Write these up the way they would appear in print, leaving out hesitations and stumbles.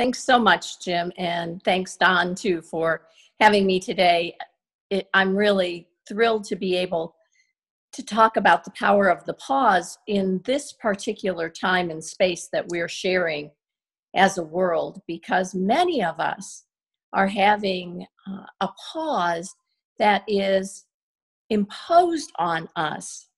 Thanks so much, Jim, and thanks, Don, too, for having me today. I'm really thrilled to be able to talk about the power of the pause in this particular time and space that we're sharing as a world, because many of us are having a pause that is imposed on us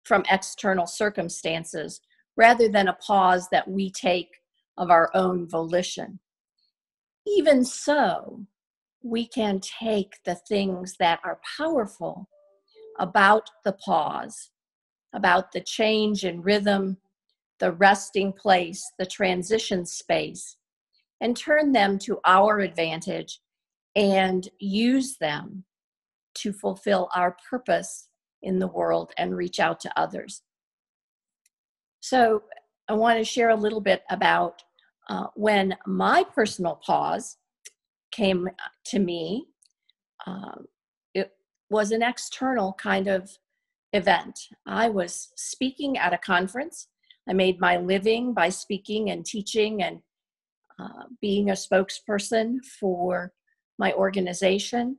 from external circumstances rather than a pause that we take of our own volition. Even so, we can take the things that are powerful about the pause, about the change in rhythm, the resting place, the transition space, and turn them to our advantage and use them to fulfill our purpose in the world and reach out to others. So I want to share a little bit about when my personal pause came to me. It was an external kind of event. I was speaking at a conference. I made my living by speaking and teaching and being a spokesperson for my organization.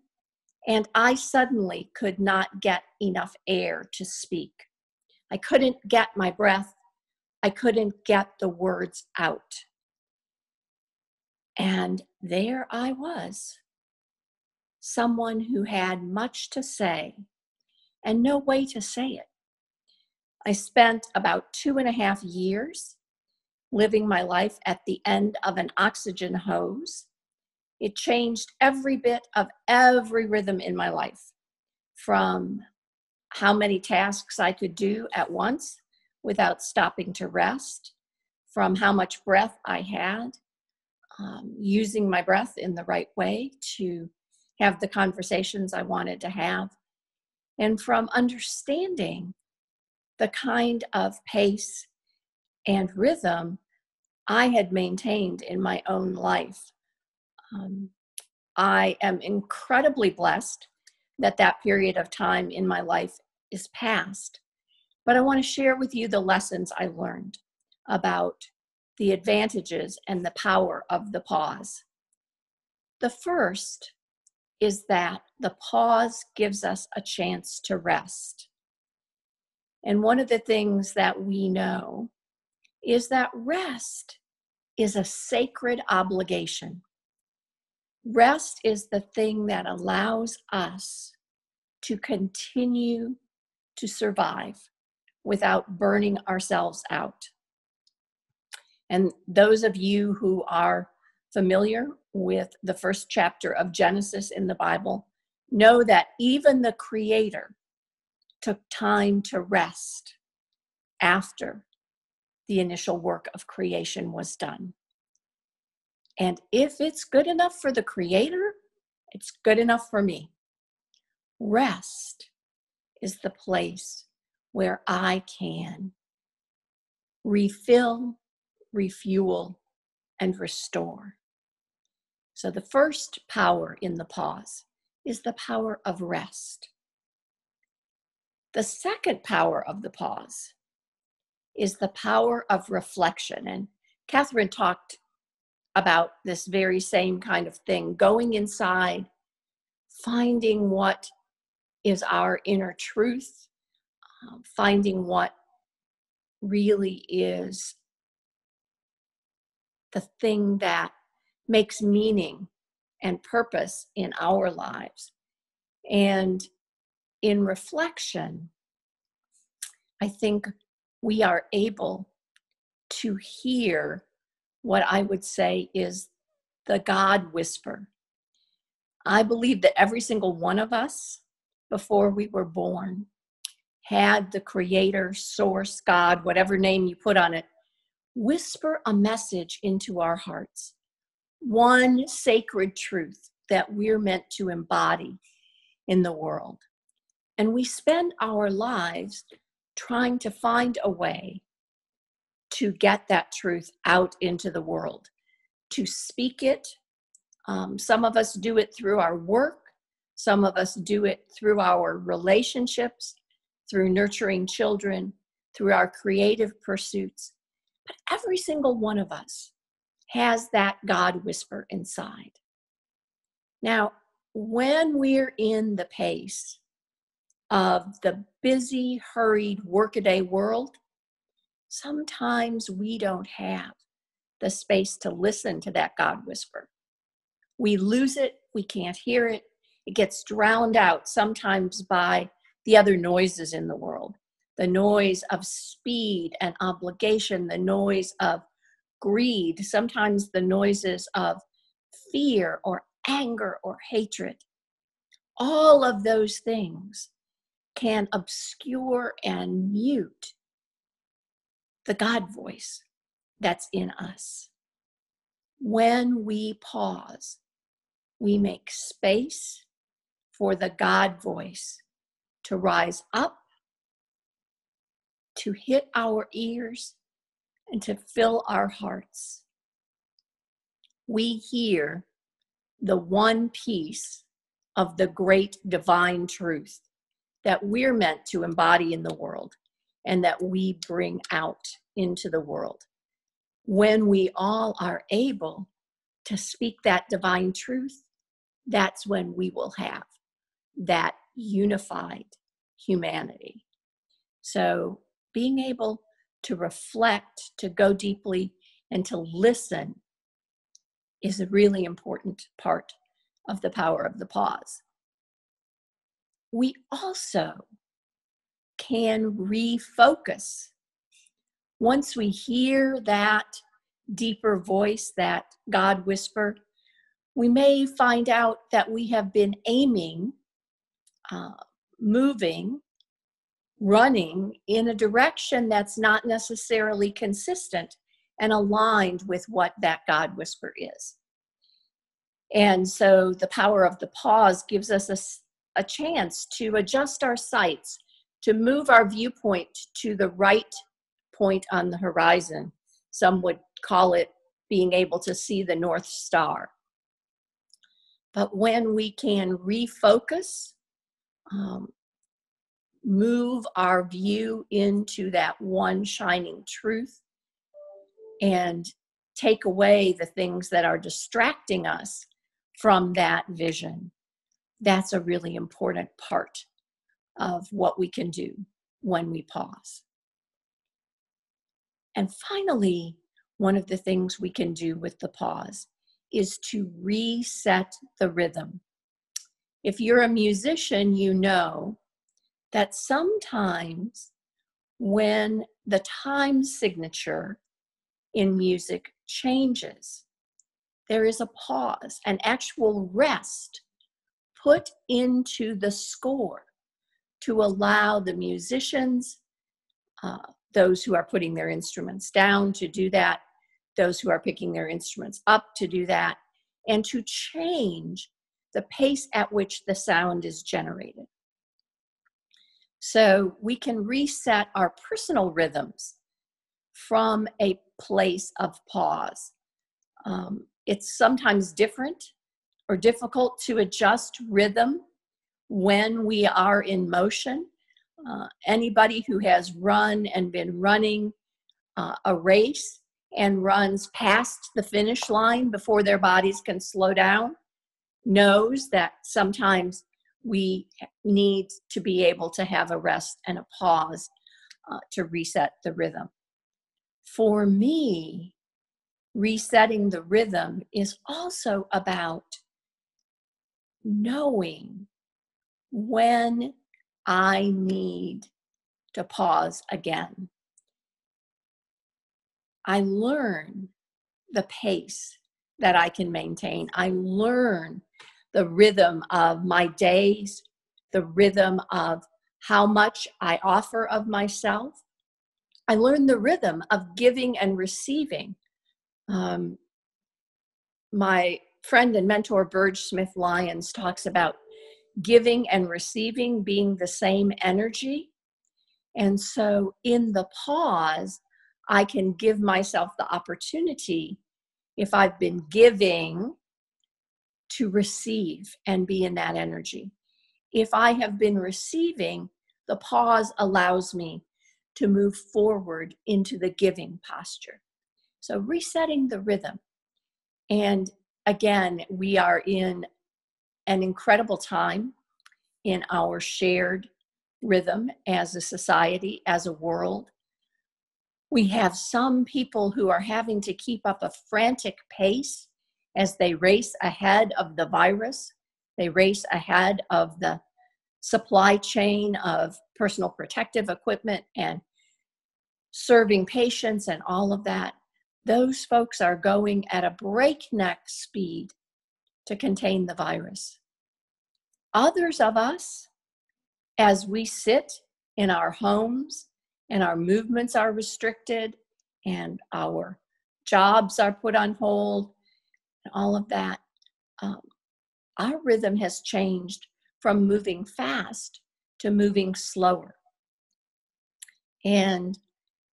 And I suddenly could not get enough air to speak. I couldn't get my breath. I couldn't get the words out. And there I was, someone who had much to say and no way to say it. I spent about 2.5 years living my life at the end of an oxygen hose. It changed every bit of every rhythm in my life, from how many tasks I could do at once without stopping to rest, from how much breath I had, using my breath in the right way to have the conversations I wanted to have, and from understanding the kind of pace and rhythm I had maintained in my own life. I am incredibly blessed that that period of time in my life is past, but I want to share with you the lessons I learned about the advantages and the power of the pause. The first is that the pause gives us a chance to rest. And one of the things that we know is that rest is a sacred obligation. Rest is the thing that allows us to continue to survive without burning ourselves out. And those of you who are familiar with the first chapter of Genesis in the Bible know that even the Creator took time to rest after the initial work of creation was done. And if it's good enough for the Creator, it's good enough for me. Rest is the place where I can refill, refuel, and restore. So the first power in the pause is the power of rest. The second power of the pause is the power of reflection. And Catherine talked about this very same kind of thing, going inside, finding what is our inner truth, finding what really is the thing that makes meaning and purpose in our lives. And in reflection, I think we are able to hear what I would say is the God whisper. I believe that every single one of us, before we were born, had the Creator, Source, God, whatever name you put on it, whisper a message into our hearts. One sacred truth that we're meant to embody in the world. And we spend our lives trying to find a way to get that truth out into the world, to speak it. Some of us do it through our work. Some of us do it through our relationships, through nurturing children, through our creative pursuits. But every single one of us has that God whisper inside. Now, when we're in the pace of the busy, hurried, workaday world, sometimes we don't have the space to listen to that God whisper. We lose it, we can't hear it, it gets drowned out sometimes by the other noises in the world. The noise of speed and obligation, the noise of greed, sometimes the noises of fear or anger or hatred. All of those things can obscure and mute the God voice that's in us. When we pause, we make space for the God voice to rise up, to hit our ears, and to fill our hearts. We hear the one piece of the great divine truth that we're meant to embody in the world and that we bring out into the world. When we all are able to speak that divine truth, that's when we will have that unified humanity. So being able to reflect, to go deeply, and to listen is a really important part of the power of the pause. We also can refocus. Once we hear that deeper voice, that God whisper, we may find out that we have been aiming, moving, running in a direction that's not necessarily consistent and aligned with what that God whisper is. And so the power of the pause gives us a chance to adjust our sights, to move our viewpoint to the right point on the horizon. Some would call it being able to see the North Star. But when we can refocus, move our view into that one shining truth and take away the things that are distracting us from that vision, that's a really important part of what we can do when we pause. And finally, one of the things we can do with the pause is to reset the rhythm. If you're a musician, you know that sometimes when the time signature in music changes, there is a pause, an actual rest put into the score to allow the musicians, those who are putting their instruments down to do that, those who are picking their instruments up to do that, and to change the pace at which the sound is generated. So we can reset our personal rhythms from a place of pause. It's sometimes different or difficult to adjust rhythm when we are in motion. Anybody who has run and been running a race and runs past the finish line before their bodies can slow down knows that sometimes we need to be able to have a rest and a pause to reset the rhythm. For me, resetting the rhythm is also about knowing when I need to pause again. I learn the pace that I can maintain. I learn the rhythm of my days, the rhythm of how much I offer of myself. I learn the rhythm of giving and receiving. My friend and mentor, Burge Smith-Lyons, talks about giving and receiving being the same energy. And so in the pause, I can give myself the opportunity, if I've been giving, to receive and be in that energy. If I have been receiving, the pause allows me to move forward into the giving posture. So resetting the rhythm And again, we are in an incredible time in our shared rhythm as a society, as a world. We have some people who are having to keep up a frantic pace as they race ahead of the virus. They race ahead of the supply chain of personal protective equipment and serving patients and all of that. Those folks are going at a breakneck speed to contain the virus. Others of us, as we sit in our homes and our movements are restricted and our jobs are put on hold and all of that, our rhythm has changed from moving fast to moving slower. And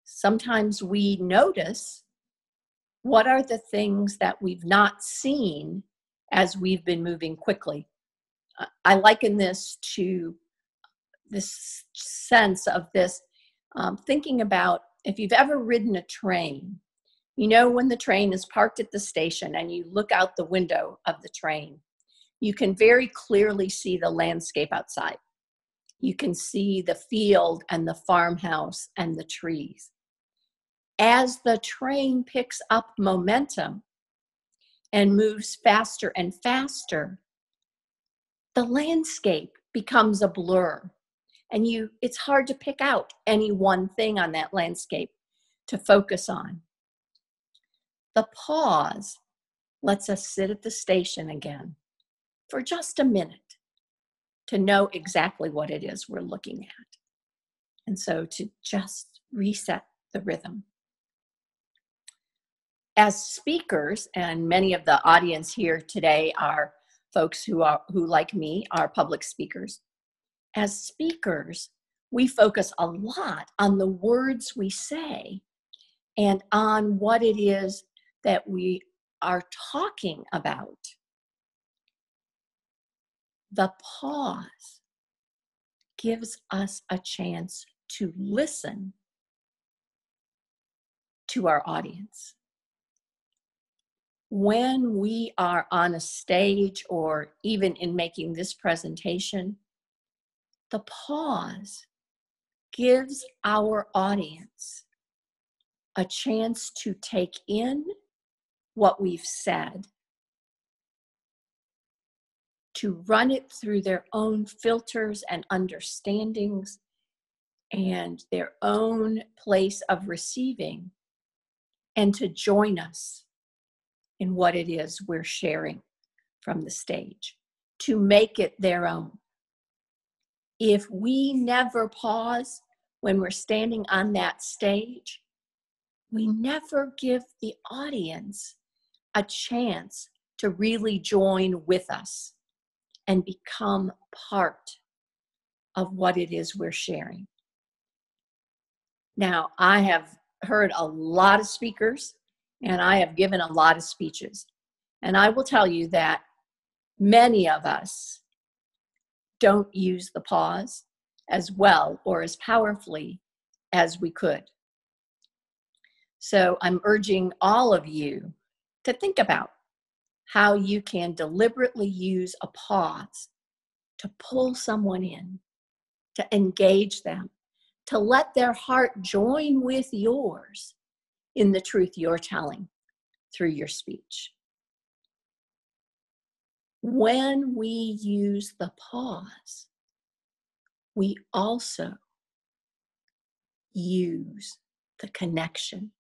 sometimes we notice what are the things that we've not seen as we've been moving quickly. I liken this to this sense of this thinking about if you've ever ridden a train, you know, when the train is parked at the station and you look out the window of the train, you can very clearly see the landscape outside. You can see the field and the farmhouse and the trees. As the train picks up momentum and moves faster and faster, the landscape becomes a blur. And it's hard to pick out any one thing on that landscape to focus on. The pause lets us sit at the station again for just a minute to know exactly what it is we're looking at. And so to just reset the rhythm. As speakers, and many of the audience here today are folks who like me, are public speakers. As speakers, we focus a lot on the words we say and on what it is that we are talking about. The pause gives us a chance to listen to our audience. When we are on a stage or even in making this presentation, the pause gives our audience a chance to take in what we've said, to run it through their own filters and understandings and their own place of receiving, and to join us in what it is we're sharing from the stage, to make it their own. If we never pause when we're standing on that stage, we never give the audience a chance to really join with us and become part of what it is we're sharing. Now, I have heard a lot of speakers and I have given a lot of speeches. And I will tell you that many of us don't use the pause as well or as powerfully as we could. So I'm urging all of you to think about how you can deliberately use a pause to pull someone in, to engage them, to let their heart join with yours in the truth you're telling through your speech. When we use the pause, we also use the connection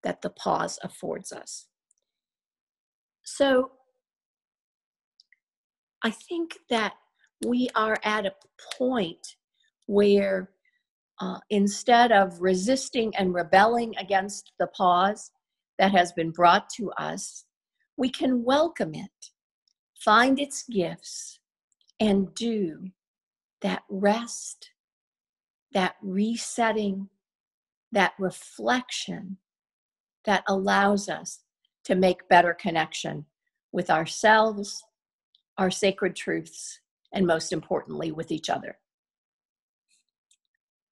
that the pause affords us. So I think that we are at a point where instead of resisting and rebelling against the pause that has been brought to us, we can welcome it, find its gifts, and do that rest, that resetting, that reflection that allows us to make better connection with ourselves, our sacred truths, and most importantly, with each other.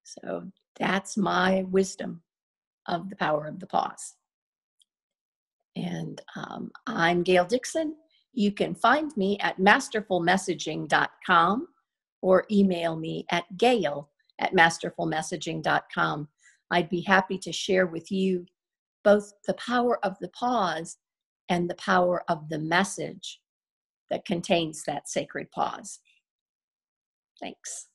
So that's my wisdom of the power of the pause. And I'm Gail Dixon. You can find me at masterfulmessaging.com or email me at gail@masterfulmessaging.com. I'd be happy to share with you both the power of the pause and the power of the message that contains that sacred pause. Thanks.